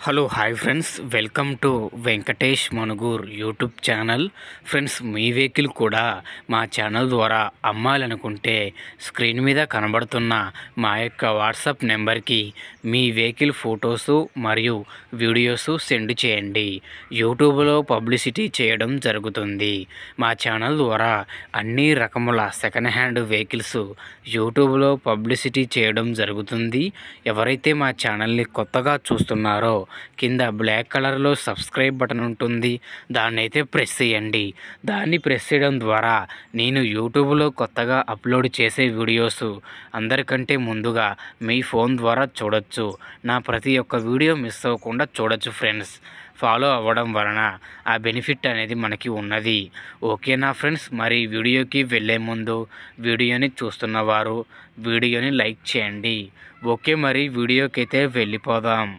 Hello hi friends, welcome to Venkatesh Manugur YouTube channel. Friends, me vehicle కూడా మా channel ద్వారా అమ్మాలనుకుంటే స్క్రీన్ మీద కనబడుతున్న మా యొక్క వాట్సాప్ నెంబర్కి మీ వెహికల్ ఫొటోసు మరియు వీడియోస్ సెండ్ చేయండి. యూట్యూబ్లో పబ్లిసిటీ చేయడం జరుగుతుంది. మా ఛానల్ ద్వారా అన్ని రకముల సెకండ్ హ్యాండ్ వెహికల్స్ యూట్యూబ్లో పబ్లిసిటీ చేయడం జరుగుతుంది. ఎవరైతే మా ఛానల్ని కొత్తగా చూస్తున్నారో కింద బ్లాక్ కలర్లో సబ్స్క్రైబ్ బటన్ ఉంటుంది, దాన్ని అయితే ప్రెస్ చేయండి. దాన్ని ప్రెస్ చేయడం ద్వారా నేను యూట్యూబ్లో కొత్తగా అప్లోడ్ చేసే వీడియోస్ అందరికంటే ముందుగా మీ ఫోన్ ద్వారా చూడొచ్చు. నా ప్రతి ఒక్క వీడియో మిస్ అవ్వకుండా చూడొచ్చు ఫ్రెండ్స్. ఫాలో అవ్వడం వలన ఆ బెనిఫిట్ అనేది మనకి ఉన్నది. ఓకేనా ఫ్రెండ్స్? మరి వీడియోకి వెళ్ళే ముందు వీడియోని చూస్తున్నవారు వీడియోని లైక్ చేయండి. ఓకే, మరి వీడియోకి అయితే వెళ్ళిపోదాం.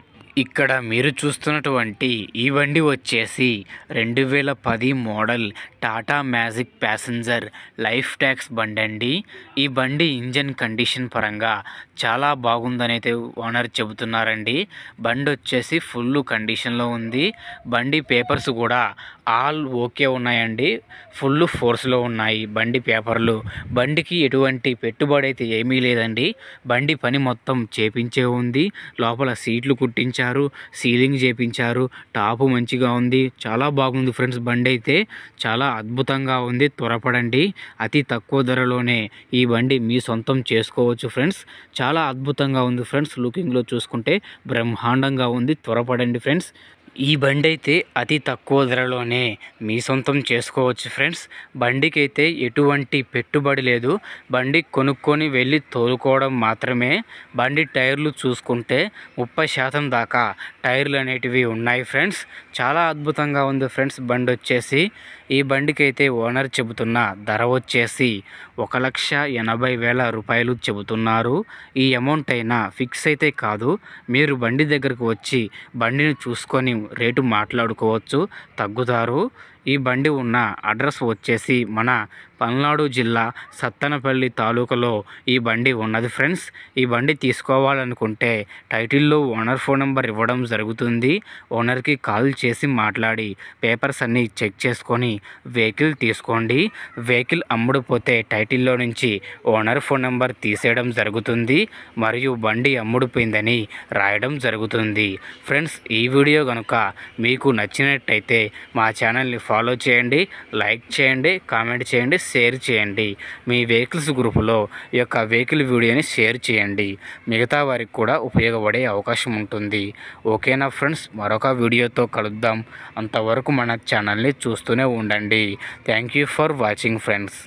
ఇక్కడ మీరు చూస్తున్నటువంటి ఈ బండి వచ్చేసి 2010 model Tata magic passenger life tax బండి అండి. ఈ బండి ఇంజన్ కండిషన్ పరంగా చాలా బాగుందని అయితే ఓనర్ చెబుతున్నారండి. బండి వచ్చేసి ఫుల్ కండిషన్లో ఉంది. బండి పేపర్స్ కూడా ఆల్ ఓకే ఉన్నాయండి, ఫుల్ ఫోర్స్లో ఉన్నాయి బండి పేపర్లు. బండికి ఎటువంటి పెట్టుబడి అయితే ఏమీ లేదండి. బండి పని మొత్తం చేపించే ఉంది. లోపల సీట్లు కుట్టించారు, సీలింగ్ చేపించారు, టాపు మంచిగా ఉంది. చాలా బాగుంది ఫ్రెండ్స్. బండి అయితే చాలా అద్భుతంగా ఉంది. త్వరపడండి, అతి తక్కువ ధరలోనే ఈ బండి మీ సొంతం చేసుకోవచ్చు ఫ్రెండ్స్. చాలా అద్భుతంగా ఉంది ఫ్రెండ్స్. లుకింగ్లో చూసుకుంటే బ్రహ్మాండంగా ఉంది. త్వరపడండి ఫ్రెండ్స్. ఈ బండి అయితే అతి తక్కువ ధరలోనే మీ సొంతం చేసుకోవచ్చు ఫ్రెండ్స్. బండికి అయితే ఎటువంటి పెట్టుబడి లేదు. బండి కొనుక్కొని వెళ్ళి తోలుకోవడం మాత్రమే. బండి టైర్లు చూసుకుంటే 30% దాకా టైర్లు అనేటివి ఉన్నాయి ఫ్రెండ్స్. చాలా అద్భుతంగా ఉంది ఫ్రెండ్స్ బండి వచ్చేసి. ఈ బండికి అయితే ఓనర్ చెబుతున్న ధర వచ్చేసి 1,80,000 రూపాయలు చెబుతున్నారు. ఈ అమౌంట్ అయినా ఫిక్స్ అయితే కాదు. మీరు బండి దగ్గరకు వచ్చి బండిని చూసుకొని రేటు మాట్లాడుకోవచ్చు, తగ్గుతారు. ఈ బండి ఉన్న అడ్రస్ వచ్చేసి మన పల్నాడు జిల్లా సత్తెనపల్లి తాలూకాలో ఈ బండి ఉన్నది ఫ్రెండ్స్. ఈ బండి తీసుకోవాలనుకుంటే టైటిల్లో ఓనర్ ఫోన్ నెంబర్ ఇవ్వడం జరుగుతుంది. ఓనర్కి కాల్ చేసి మాట్లాడి పేపర్స్ అన్నీ చెక్ చేసుకొని వెహికల్ తీసుకోండి. వెహికల్ అమ్ముడుపోతే టైటిల్లో నుంచి ఓనర్ ఫోన్ నెంబర్ తీసేయడం జరుగుతుంది మరియు బండి అమ్ముడుపోయిందని రాయడం జరుగుతుంది ఫ్రెండ్స్. ఈ వీడియో కనుక మీకు నచ్చినట్టయితే మా ఛానల్ని ఫాలో చేయండి, లైక్ చేయండి, కామెంట్ చేయండి, షేర్ చేయండి. మీ వెహికల్స్ గ్రూపులో ఈ యొక్క వెహికల్ వీడియోని షేర్ చేయండి. మిగతా వారికి కూడా ఉపయోగపడే అవకాశం ఉంటుంది. ఓకేనా ఫ్రెండ్స్? మరొక వీడియోతో కలుద్దాం. అంతవరకు మన ఛానల్ని చూస్తూనే ఉండండి. Thank you for watching friends.